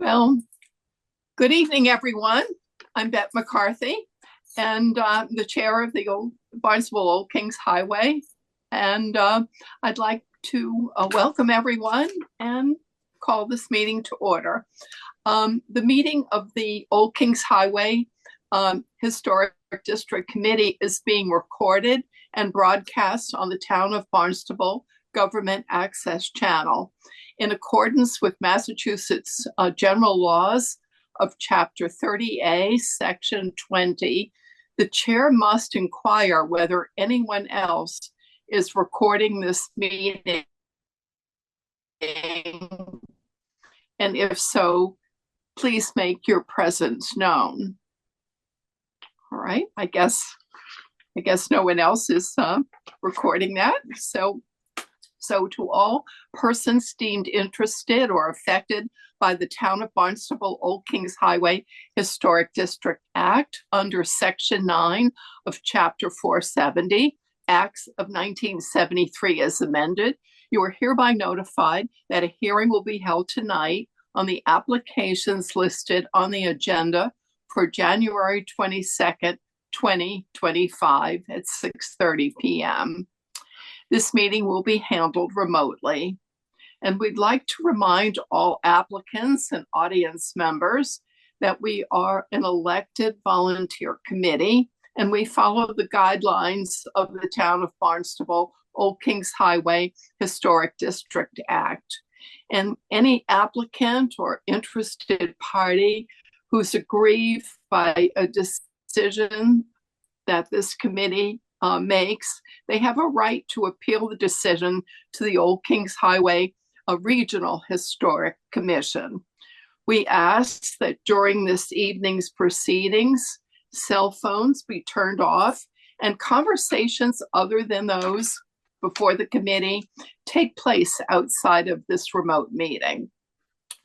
Well, good evening, everyone. I'm Bette McCarthy, and the chair of the Barnstable Old Kings Highway. And I'd like to welcome everyone and call this meeting to order. The meeting of the Old Kings Highway Historic District Committee is being recorded and broadcast on the Town of Barnstable Government Access Channel. In accordance with Massachusetts general laws of Chapter 30A, Section 20, the chair must inquire whether anyone else is recording this meeting. And if so, please make your presence known. All right, I guess no one else is recording that. So to all persons deemed interested or affected by the Town of Barnstable Old Kings Highway Historic District Act under Section 9 of Chapter 470, Acts of 1973 as amended, you are hereby notified that a hearing will be held tonight on the applications listed on the agenda for January 22nd, 2025 at 6:30 p.m. This meeting will be handled remotely. And we'd like to remind all applicants and audience members that we are an elected volunteer committee, and we follow the guidelines of the Town of Barnstable Old Kings Highway Historic District Act. And any applicant or interested party who's aggrieved by a decision that this committee makes, they have a right to appeal the decision to the Old Kings Highway Regional Historic Commission. We ask that during this evening's proceedings, cell phones be turned off and conversations other than those before the committee take place outside of this remote meeting.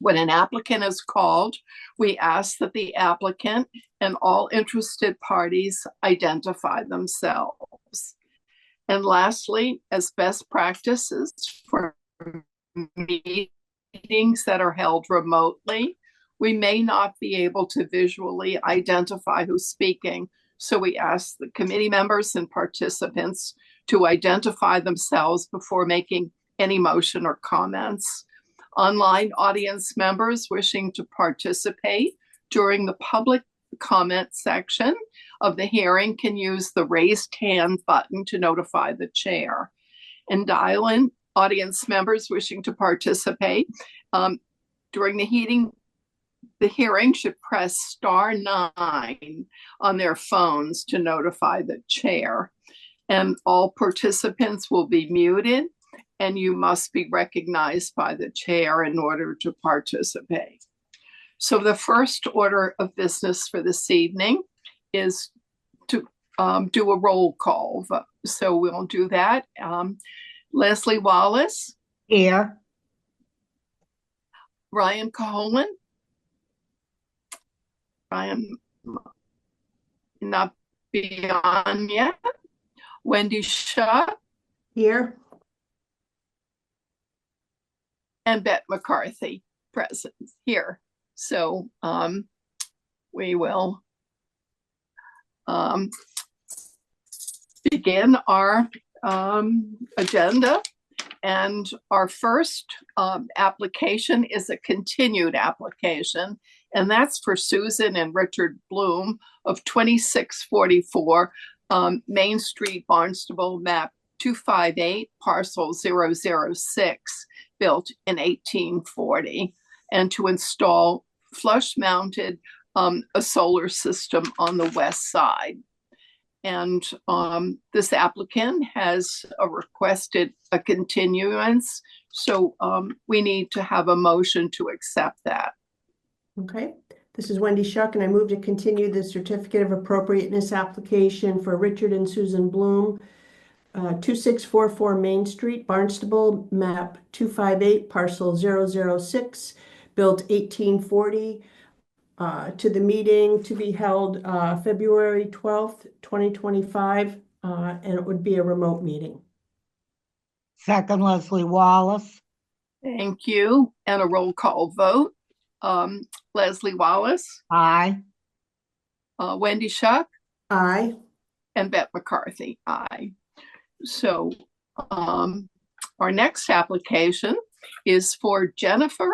When an applicant is called, we ask that the applicant and all interested parties identify themselves. And lastly, as best practices for meetings that are held remotely, we may not be able to visually identify who's speaking. So we ask the committee members and participants to identify themselves before making any motion or comments. Online audience members wishing to participate during the public comment section of the hearing can use the raised hand button to notify the chair. And dial-in audience members wishing to participate during the hearing should press *9 on their phones to notify the chair. And all participants will be muted, and you must be recognized by the chair in order to participate. So the first order of business for this evening is to do a roll call. So we'll do that. Leslie Wallace. Here. Ryan Cohen. Ryan not beyond yet. Wendy Shaw. Here. And Bette McCarthy present here. So we will begin our agenda. And our first application is a continued application, and that's for Susan and Richard Bloom of 2644 Main Street, Barnstable, map 258, parcel 006, built in 1840, and to install flush-mounted a solar system on the west side. And this applicant has requested a continuance, so we need to have a motion to accept that. Okay, this is Wendy Shuck, and I move to continue the certificate of appropriateness application for Richard and Susan Bloom, 2644 Main Street, Barnstable, map 258, parcel 006, built 1840, to the meeting to be held February 12th, 2025, and it would be a remote meeting. Second, Leslie Wallace. Thank you. And a roll call vote. um, Leslie Wallace, Aye. Wendy Shuck, Aye. and Beth McCarthy. Aye. So um, our next application is for Jennifer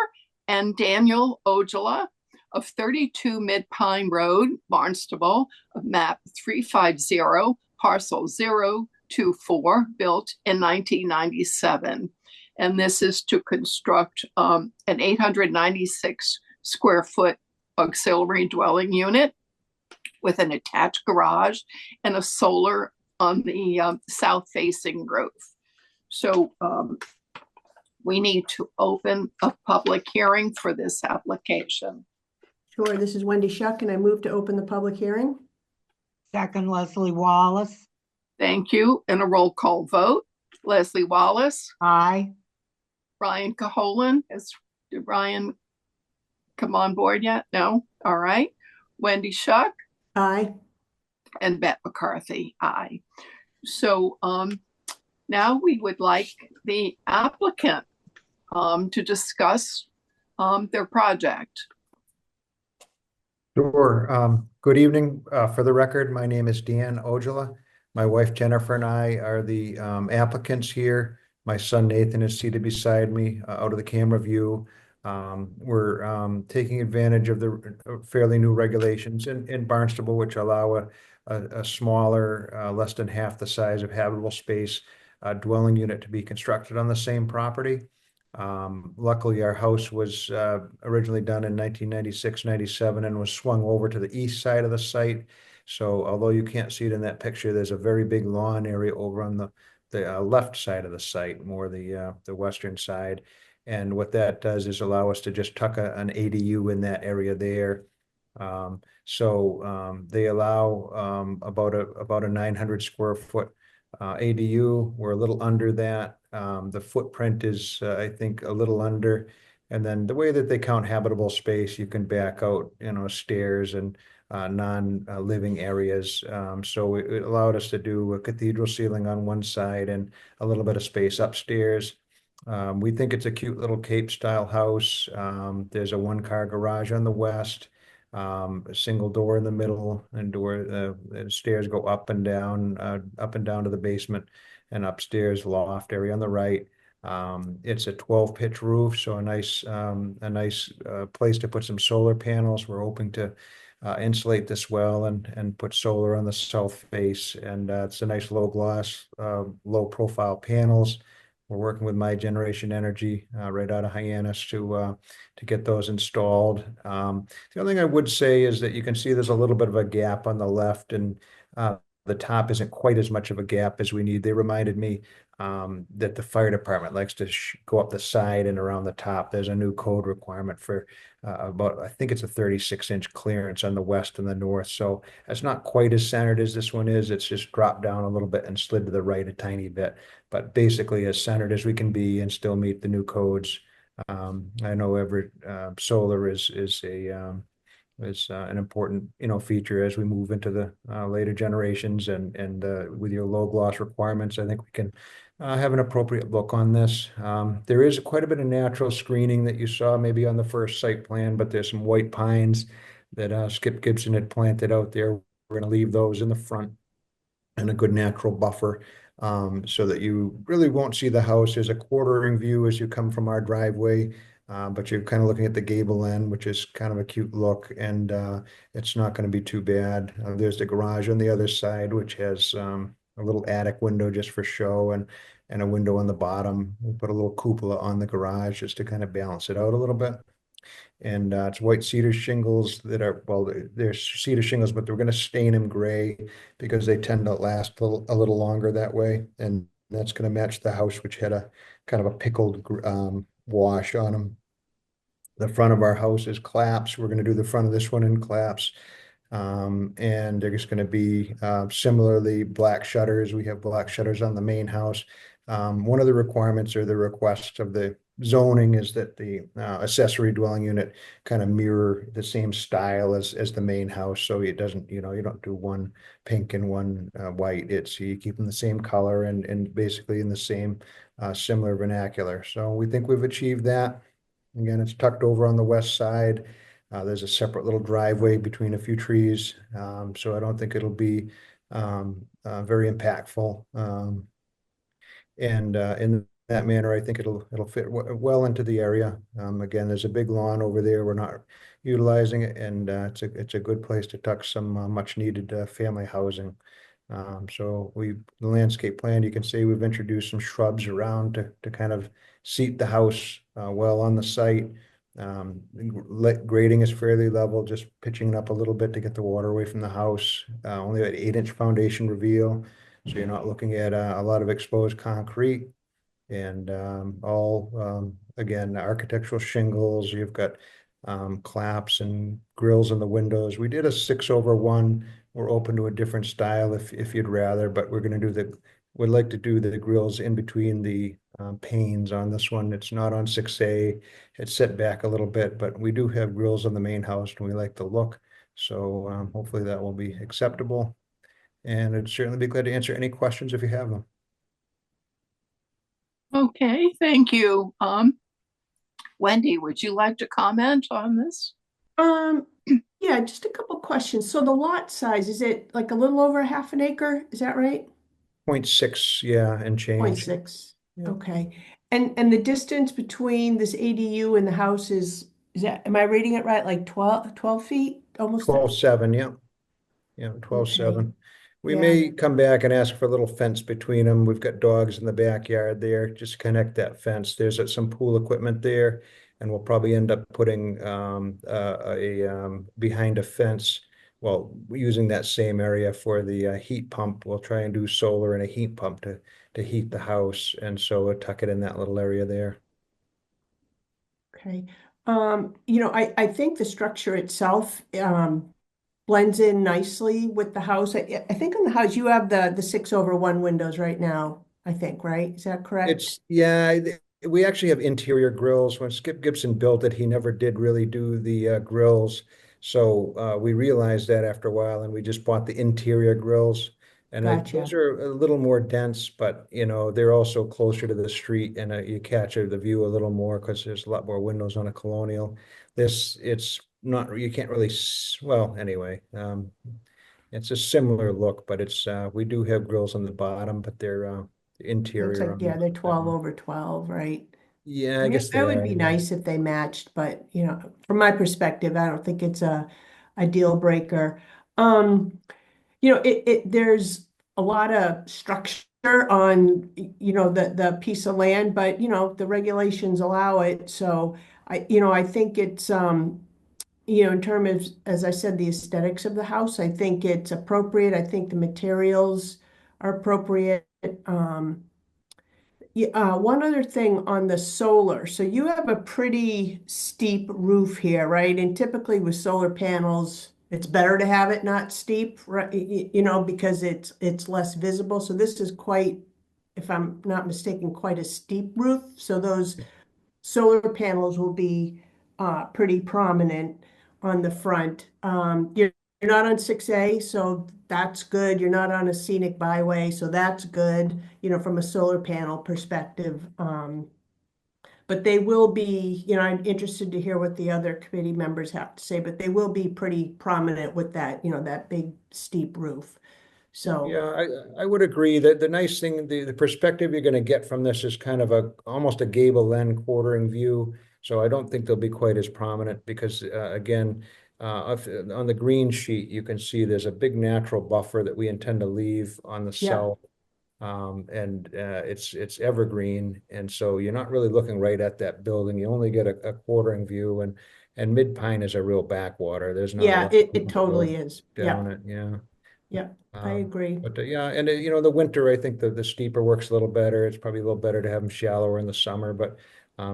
and Daniel Ojala of 32 Mid Pine Road, Barnstable, of map 350, parcel 024, built in 1997. And this is to construct an 896 square foot auxiliary dwelling unit with an attached garage and a solar on the south facing roof. So we need to open a public hearing for this application. Sure, this is Wendy Shuck, and I move to open the public hearing. Second, Leslie Wallace. Thank you. And a roll call vote. Leslie Wallace, Aye. Ryan Caholen. Did Ryan come on board yet? No? All right. Wendy Shuck Aye. and Beth McCarthy. Aye. So now we would like the applicant to discuss their project. Sure. Good evening. For the record, my name is Dan Ojala. My wife Jennifer and I are the applicants here. My son Nathan is seated beside me out of the camera view. We're taking advantage of the fairly new regulations in Barnstable, which allow a smaller, less than half the size of habitable space dwelling unit to be constructed on the same property. Luckily, our house was originally done in 1996, 97 and was swung over to the east side of the site. So although you can't see it in that picture, there's a very big lawn area over on the left side of the site, more the western side. And what that does is allow us to just tuck an ADU in that area there. They allow about a 900 square foot ADU. We're a little under that. The footprint is, I think, a little under. And then the way that they count habitable space, you can back out, stairs and non-living areas. So it allowed us to do a cathedral ceiling on one side and a little bit of space upstairs. We think it's a cute little Cape style house. There's a one-car garage on the west, a single door in the middle, and stairs go up and down to the basement, and upstairs loft area on the right. It's a 12 pitch roof, so a nice place to put some solar panels. We're hoping to insulate this well and put solar on the south face, and it's a nice low gloss, low profile panels. We're working with My Generation Energy right out of Hyannis to get those installed. The only thing I would say is that you can see there's a little bit of a gap on the left, and the top isn't quite as much of a gap as we need. They reminded me that the fire department likes to go up the side and around the top. There's a new code requirement for I think it's a 36-inch clearance on the west and the north. So it's not quite as centered as this one is. It's just dropped down a little bit and slid to the right a tiny bit, but basically as centered as we can be and still meet the new codes. I know every solar is an important feature as we move into the later generations, and with your low gloss requirements, I think we can have an appropriate look on this. There is quite a bit of natural screening that you saw maybe on the first site plan, but there's some white pines that Skip Gibson had planted out there. We're going to leave those in the front and a good natural buffer, so that you really won't see the house. There's a quartering view as you come from our driveway, but you're kind of looking at the gable end, which is kind of a cute look, and it's not going to be too bad. There's the garage on the other side, which has a little attic window just for show, and a window on the bottom. We put a little cupola on the garage just to kind of balance it out a little bit. And it's white cedar shingles that are, well, they're cedar shingles, but we're going to stain them gray because they tend to last a little longer that way. And that's going to match the house, which had a kind of a pickled wash on them. The front of our house is claps. We're going to do the front of this one in claps. And there's going to be similarly black shutters. We have black shutters on the main house. One of the requirements or the request of the zoning is that the accessory dwelling unit kind of mirror the same style as the main house. So it doesn't, you don't do one pink and one white. You keep them the same color and basically in the same similar vernacular. So we think we've achieved that. Again, it's tucked over on the west side. There's a separate little driveway between a few trees, so I don't think it'll be very impactful. And in that manner, I think it'll fit well into the area. Again, there's a big lawn over there. We're not utilizing it, and it's a good place to tuck some much needed family housing. So the landscape plan, you can see we've introduced some shrubs around to kind of seat the house well on the site. Grading is fairly level, just pitching it up a little bit to get the water away from the house. Only an 8-inch foundation reveal, so you're not looking at a lot of exposed concrete. And all again, architectural shingles. You've got claps and grills in the windows. We did a 6/1. We're open to a different style if you'd rather, but we'd like to do the grills in between the panes on this one. It's not on 6A. It's set back a little bit, but we do have grills on the main house and we like the look. So hopefully that will be acceptable. And I'd certainly be glad to answer any questions if you have them. Okay, thank you. Wendy, would you like to comment on this? Um, yeah, just a couple questions. So the lot size, is it like a little over a half an acre? Is that right? 0.6, yeah, and Point change. six. Yeah. Okay. And the distance between this ADU and the house is that, am I reading it right? Like 12 feet? Almost 12/7, yeah. Yeah, okay. 12/7. We Yeah, may come back and ask for a little fence between them. We've got dogs in the backyard there. Just connect that fence. There's some pool equipment there, and we'll probably end up putting behind a fence. Well, using that same area for the heat pump. We'll try and do solar and a heat pump to heat the house, and so we'll tuck it in that little area there. okay. I think the structure itself blends in nicely with the house. I think in the house you have the 6/1 windows right now, I think, right? Is that correct? We actually have interior grills. When Skip Gibson built it, he never did really do the grills. So we realized that after a while, and we just bought the interior grills. And those Gotcha. are a little more dense, but they're also closer to the street, and you catch the view a little more because there's a lot more windows on a Colonial. It's not, you can't really, well, anyway, it's a similar look, but we do have grills on the bottom, but they're Looks interior like, on yeah, they're that 12 one. over 12, right? Yeah, I I mean, guess they that would are. be Yeah. nice if they matched, but from my perspective, I don't think it's a deal breaker. Um, there's a lot of structure on, the piece of land, but the regulations allow it. So I think it's in terms of, as I said, the aesthetics of the house, I think it's appropriate. I think the materials are appropriate. Um, yeah, one other thing on the solar. So you have a pretty steep roof here, right? And typically with solar panels, it's better to have it not steep, right? Because it's less visible. So this is quite, if I'm not mistaken, quite a steep roof. So those solar panels will be pretty prominent on the front. You're not on 6A, so that's good. You're not on a scenic byway, so that's good, from a solar panel perspective. But they will be, I'm interested to hear what the other committee members have to say, but they will be pretty prominent with that, that big steep roof. So, Yeah, I would agree that the nice thing, the perspective you're going to get from this is kind of almost a gable end quartering view. So I don't think they'll be quite as prominent because again, on the green sheet, you can see there's a big natural buffer that we intend to leave on the yeah, south. And it's evergreen, and so you're not really looking right at that building. You only get a quartering view, and Mid Pine is a real backwater. There's not a yeah, lot of it people that go totally is. Yeah, down it. Yeah. yeah, I Um, agree. but yeah, and the winter, I think the steeper works a little better. It's probably a little better to have them shallower in the summer, but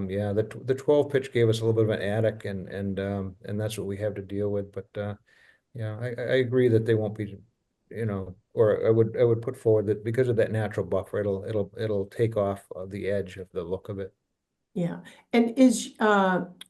yeah, the 12 pitch gave us a little bit of an attic, and that's what we have to deal with. But yeah, I agree that they won't be, or I would put forward that because of that natural buffer, it'll take off the edge of the look of it. Yeah. And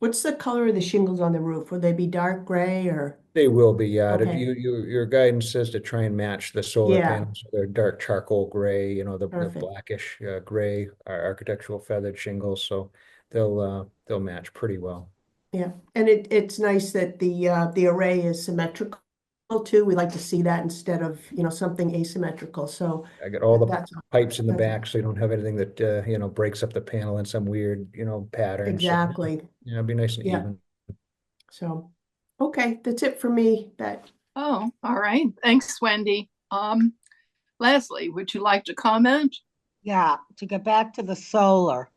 what's the color of the shingles on the roof? Will they be dark gray or? They will be, yeah. Okay, Your guidance says to try and match the solar yeah, panels. So they're dark charcoal gray, the perfect. blackish gray architectural feathered shingles. So they'll they'll match pretty well. Yeah, and it's nice that the array is symmetrical too. We like to see that instead of, something asymmetrical. So I got all the that's pipes in the that's back, so you don't have anything that, breaks up the panel in some weird, pattern. So, exactly. yeah, it'd be nice and Yeah. even. So, okay, that's it for me. Oh, all right. Thanks, Wendy. Leslie, would you like to comment? Yeah, to get back to the solar,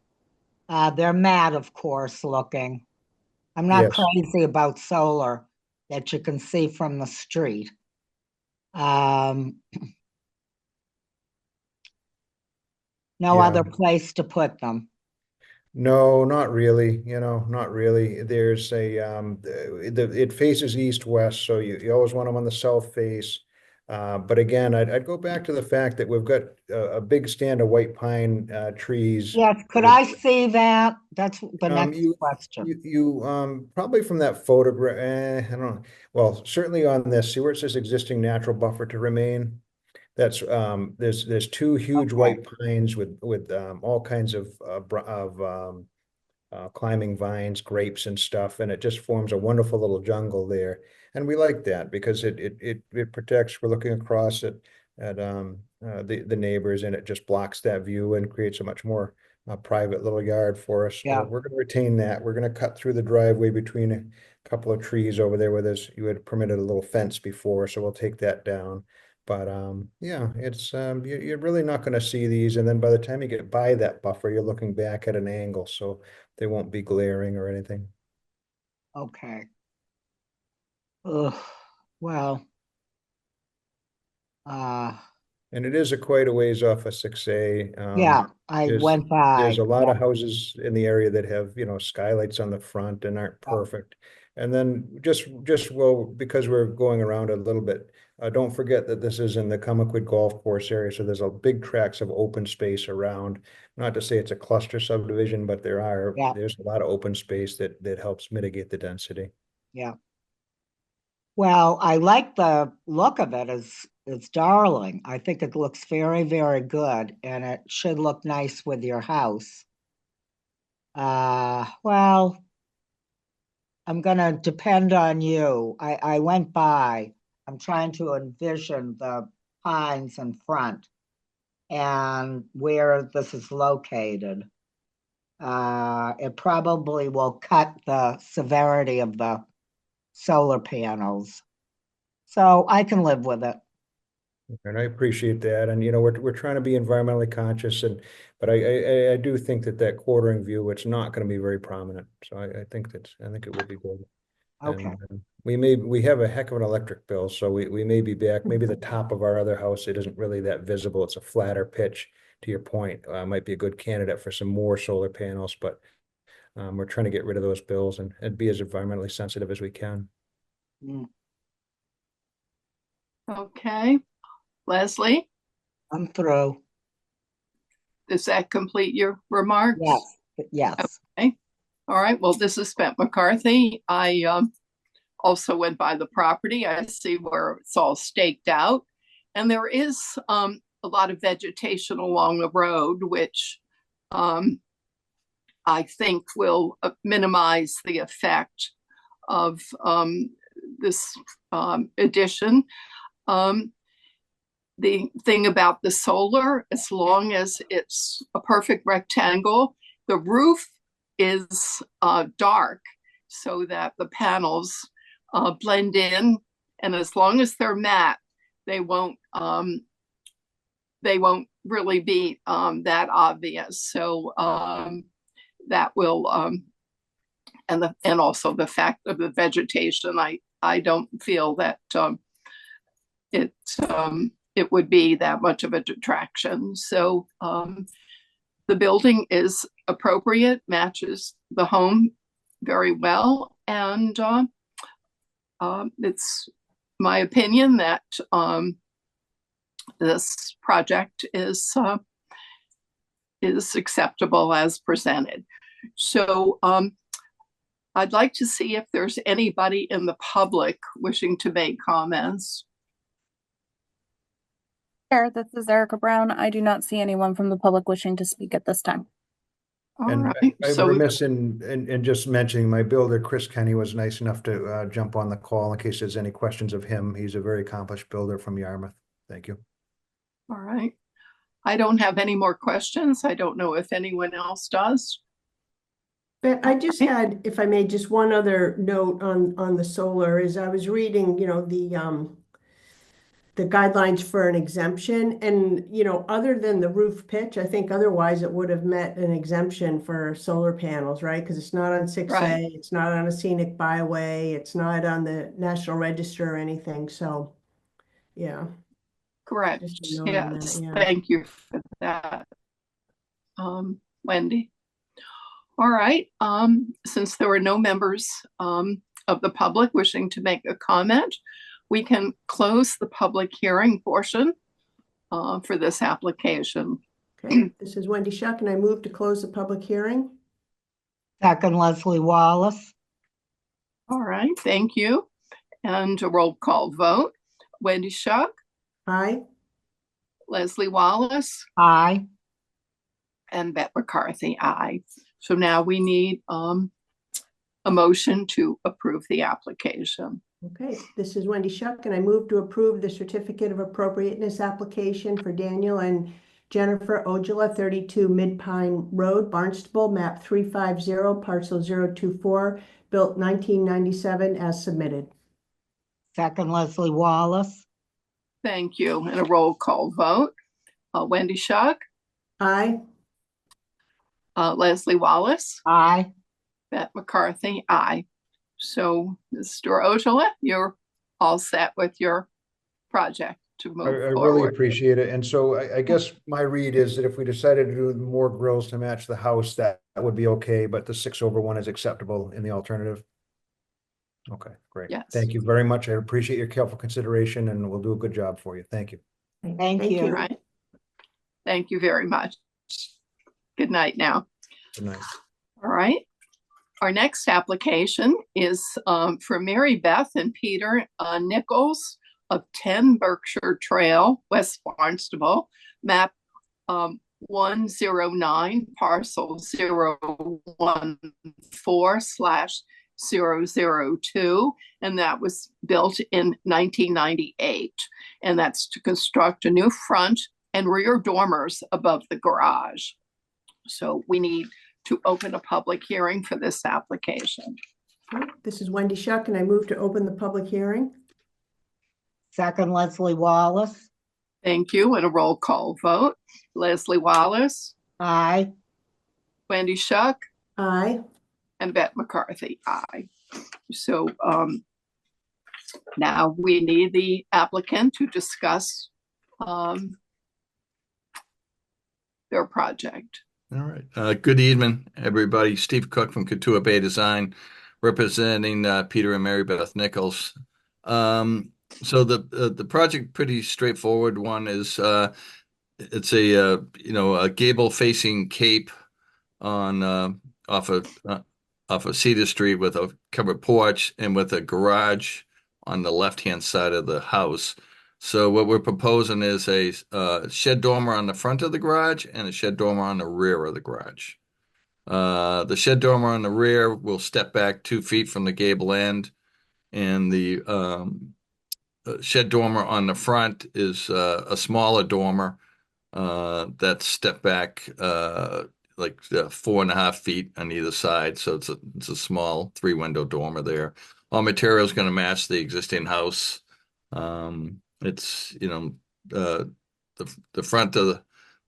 they're mad, of course, looking. I'm not Yes. crazy about solar that you can see from the street. Um, no Yeah. other place to put them. No, not really, not really. There's it faces east-west, so you always want them on the south face. But again, I'd go back to the fact that we've got a big stand of white pine trees. Yes, could with I see that? That's the Um, next you, question. probably from that photograph, I don't know. Well, certainly on this, see where it says existing natural buffer to remain? That's, there's two huge Okay, white pines with all kinds of, climbing vines, grapes and stuff, and it just forms a wonderful little jungle there. And we like that because it protects, we're looking across at the neighbors, and it just blocks that view and creates a much more private little yard for us. So yeah, we're going to retain that. We're going to cut through the driveway between a couple of trees over there where you had permitted a little fence before, so we'll take that down. But yeah, it's you're really not going to see these, and then by the time you get by that buffer, you're looking back at an angle, so they won't be glaring or anything. okay. Ugh, well, uh, And it is quite a ways off of 6A. yeah, I There's went by. there's a lot Yeah, of houses in the area that have, skylights on the front and aren't yeah, perfect. And then well, because we're going around a little bit, don't forget that this is in the Comaquid Golf Course area, so there's a big tracts of open space around. Not to say it's a cluster subdivision, but yeah, there's a lot of open space that helps mitigate the density. yeah. Well, I like the look of it. It's darling. I think it looks very, very good, and it should look nice with your house. Well, I'm gonna depend on you. I went by. I'm trying to envision the pines in front and where this is located. It probably will cut the severity of the solar panels. So I can live with it. And I appreciate that. And we're trying to be environmentally conscious, but I do think that quartering view, it's not going to be very prominent. So I think it will be good. Okay. And we have a heck of an electric bill, so we may be back. Maybe the top of our other house, it isn't really that visible. It's a flatter pitch. To your point, might be a good candidate for some more solar panels, but we're trying to get rid of those bills and be as environmentally sensitive as we can. Mm, Okay. Leslie, I'm through. does that complete your remarks? Yes, yes. Okay. All right. Well, this is Spent McCarthy. I also went by the property. I see where it's all staked out. And there is a lot of vegetation along the road, which I think will minimize the effect of this addition. The thing about the solar, as long as it's a perfect rectangle, the roof is dark so that the panels blend in, and as long as they're matte, they won't really be that obvious. So that will and also the fact of the vegetation, I don't feel that it it would be that much of a detraction. So the building is appropriate, matches the home very well, and it's my opinion that this project is acceptable as presented. So I'd like to see if there's anybody in the public wishing to make comments. Chair, this is Erica Brown. I do not see anyone from the public wishing to speak at this time. All And right. I'm So, remiss in just mentioning my builder, Chris Kenny, was nice enough to jump on the call in case there's any questions of him. He's a very accomplished builder from Yarmouth. Thank you. all right. I don't have any more questions. I don't know if anyone else does. But I just had, if I may, just one other note on the solar is I was reading, the guidelines for an exemption and, other than the roof pitch, I think otherwise it would have met an exemption for solar panels, right? Because it's not on 6A, Right. it's not on a scenic byway, it's not on the National Register or anything. So, yeah, Correct. just a note on that. Yes. Yeah. Thank you for that, Wendy. All right. Since there were no members of the public wishing to make a comment, we can close the public hearing portion for this application. Okay, this is Wendy Shuck, and I move to close the public hearing. Second, Leslie Wallace. All right. Thank you. And a roll call vote. Wendy Shuck, Aye. Leslie Wallace, Aye. and Beth McCarthy, aye. So now we need a motion to approve the application. Okay, this is Wendy Shuck, and I move to approve the certificate of appropriateness application for Daniel and Jennifer Ojala, 32 Mid Pine Road, Barnstable, map 350, parcel 024, built 1997 as submitted. Second, Leslie Wallace. Thank you. And a roll call vote. Wendy Shuck, Aye. Leslie Wallace, Aye. Beth McCarthy, aye. So, Mr. Ojala, you're all set with your project to I move really forward. appreciate it. And so I guess my read is that if we decided to do more grills to match the house, that would be okay, but the 6/1 is acceptable in the alternative. Okay, great. Yes. Thank you very much. I appreciate your careful consideration and we'll do a good job for you. Thank you. Thank you. All right. Thank you very much. Good night now. Good night. All right. Our next application is for Mary Beth and Peter Nichols of 10 Berkshire Trail, West Barnstable, map 109, parcel 014/002, and that was built in 1998. And that's to construct a new front and rear dormers above the garage. So we need to open a public hearing for this application. Okay, this is Wendy Shuck, and I move to open the public hearing. Second, Leslie Wallace. Thank you. And a roll call vote. Leslie Wallace, Aye. Wendy Shuck, Aye. and Beth McCarthy, aye. So now we need the applicant to discuss their project. All right. Good evening, everybody. Steve Cook from Couture Bay Design, representing Peter and Mary Beth Nichols. So the project, pretty straightforward one, is it's a gable facing cape on off of Cedar Street with a covered porch and with a garage on the left-hand side of the house. So what we're proposing is a shed dormer on the front of the garage and a shed dormer on the rear of the garage. The shed dormer on the rear will step back 2 feet from the gable end, and the shed dormer on the front is a smaller dormer that's step back like 4.5 feet on either side. So it's a small 3-window dormer there. All material is going to match the existing house. It's the front of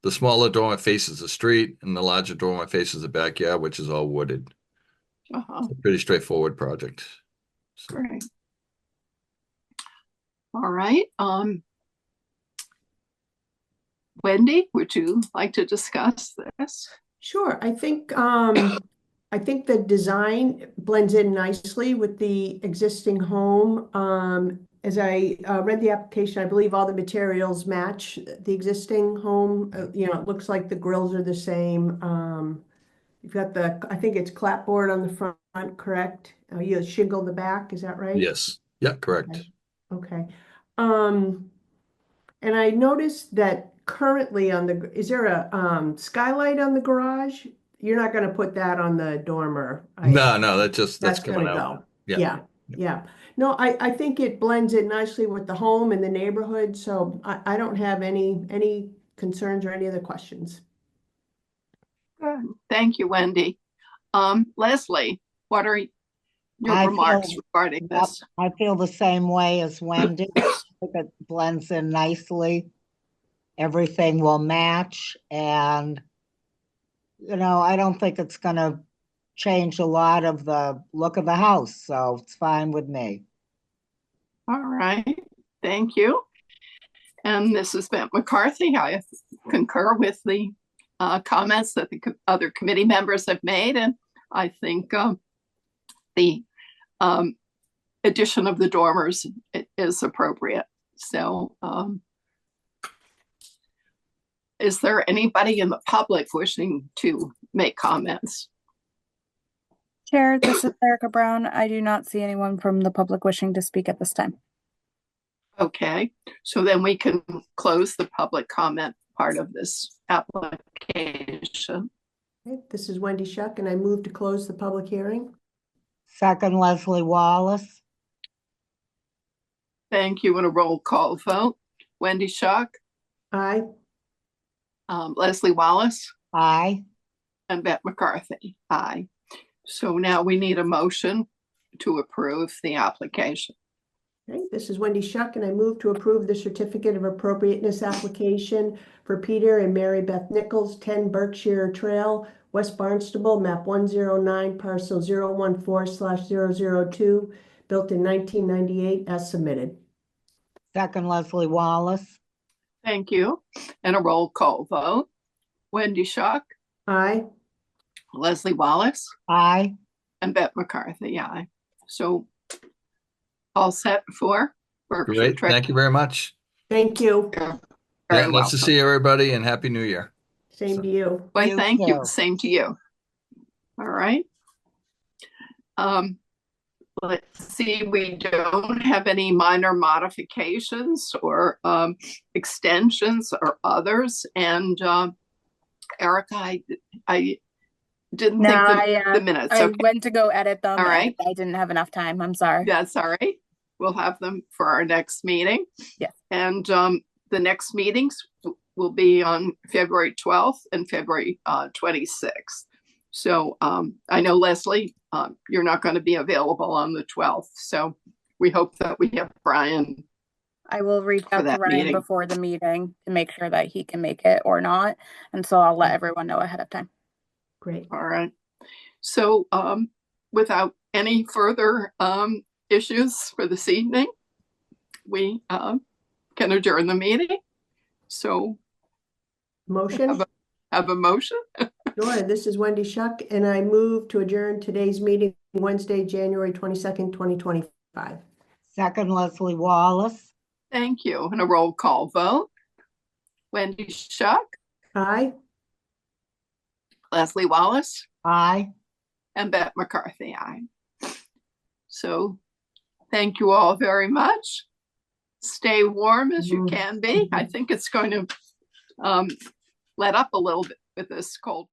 the smaller dormer faces the street, and the larger dormer faces the backyard, which is all wooded. It's a pretty straightforward project. So. Great. All right. Wendy, would you like to discuss this? Sure. I think the design blends in nicely with the existing home. As I read the application, I believe all the materials match the existing home. It looks like the grills are the same. You've got I think it's clapboard on the front, correct? You shingle the back, is that right? Yes. Yeah, correct. Okay. And I noticed that currently is there a skylight on the garage? you're not gonna put that on the dormer. No, that's That's coming gonna out. go. Yeah. Yeah, yeah. No, I think it blends in nicely with the home and the neighborhood, so I don't have any concerns or any other questions. Good. Thank you, Wendy. Leslie, what are your I remarks feel, regarding yep, this? I feel the same way as Wendy. I think it blends in nicely. Everything will match, and I don't think it's gonna change a lot of the look of the house, so it's fine with me. All right, thank you. And this has been McCarthy. I concur with the comments that the other committee members have made, and I think the addition of the dormers is appropriate. So, is there anybody in the public wishing to make comments? Chair, this is Erica Brown. I do not see anyone from the public wishing to speak at this time. Okay, so then we can close the public comment part of this application. Okay, this is Wendy Shuck, and I move to close the public hearing. Second, Leslie Wallace. Thank you, and a roll call vote. Wendy Schuck, Aye. Leslie Wallace, Aye. and Beth McCarthy. Aye. So now we need a motion to approve the application. Okay, this is Wendy Shuck, and I move to approve the certificate of appropriateness application for Peter and Mary Beth Nichols, 10 Berkshire Trail, West Barnstable, map 109, parcel 014/002, built in 1998 as submitted. Second, Leslie Wallace. Thank you. And a roll call vote. Wendy Schuck, Aye. Leslie Wallace, Aye. and Beth McCarthy. Aye. So all set for Berkshire Great. Trail. Thank you very much. Thank you. Very Yeah, nice to welcome. see everybody and Happy New Year. Same to you. Why, You thank you. too. Same to you. All right. Let's see, we don't have any minor modifications or extensions or others. And Erica, I didn't No, think the minutes. I Okay, went to go edit them All and right. I didn't have enough time. I'm sorry. that's all right. We'll have them for our next meeting. Yes. And the next meetings will be on February 12th and February 26th. So I know, Leslie, you're not going to be available on the 12th. So we hope that we have Brian. I will reach out to that Ryan meeting. before the meeting to make sure that he can make it or not. And so I'll let everyone know ahead of time. Great. All right. So without any further issues for this evening, we can adjourn the meeting. So Motion? have a motion. Sure. This is Wendy Shuck, and I move to adjourn today's meeting Wednesday, January 22nd, 2025. Second, Leslie Wallace. Thank you. And a roll call vote. Wendy Schuck, Aye. Leslie Wallace, Aye. and Beth McCarthy. Aye. So thank you all very much. Stay warm as you can be. I think it's going to let up a little bit with this cold.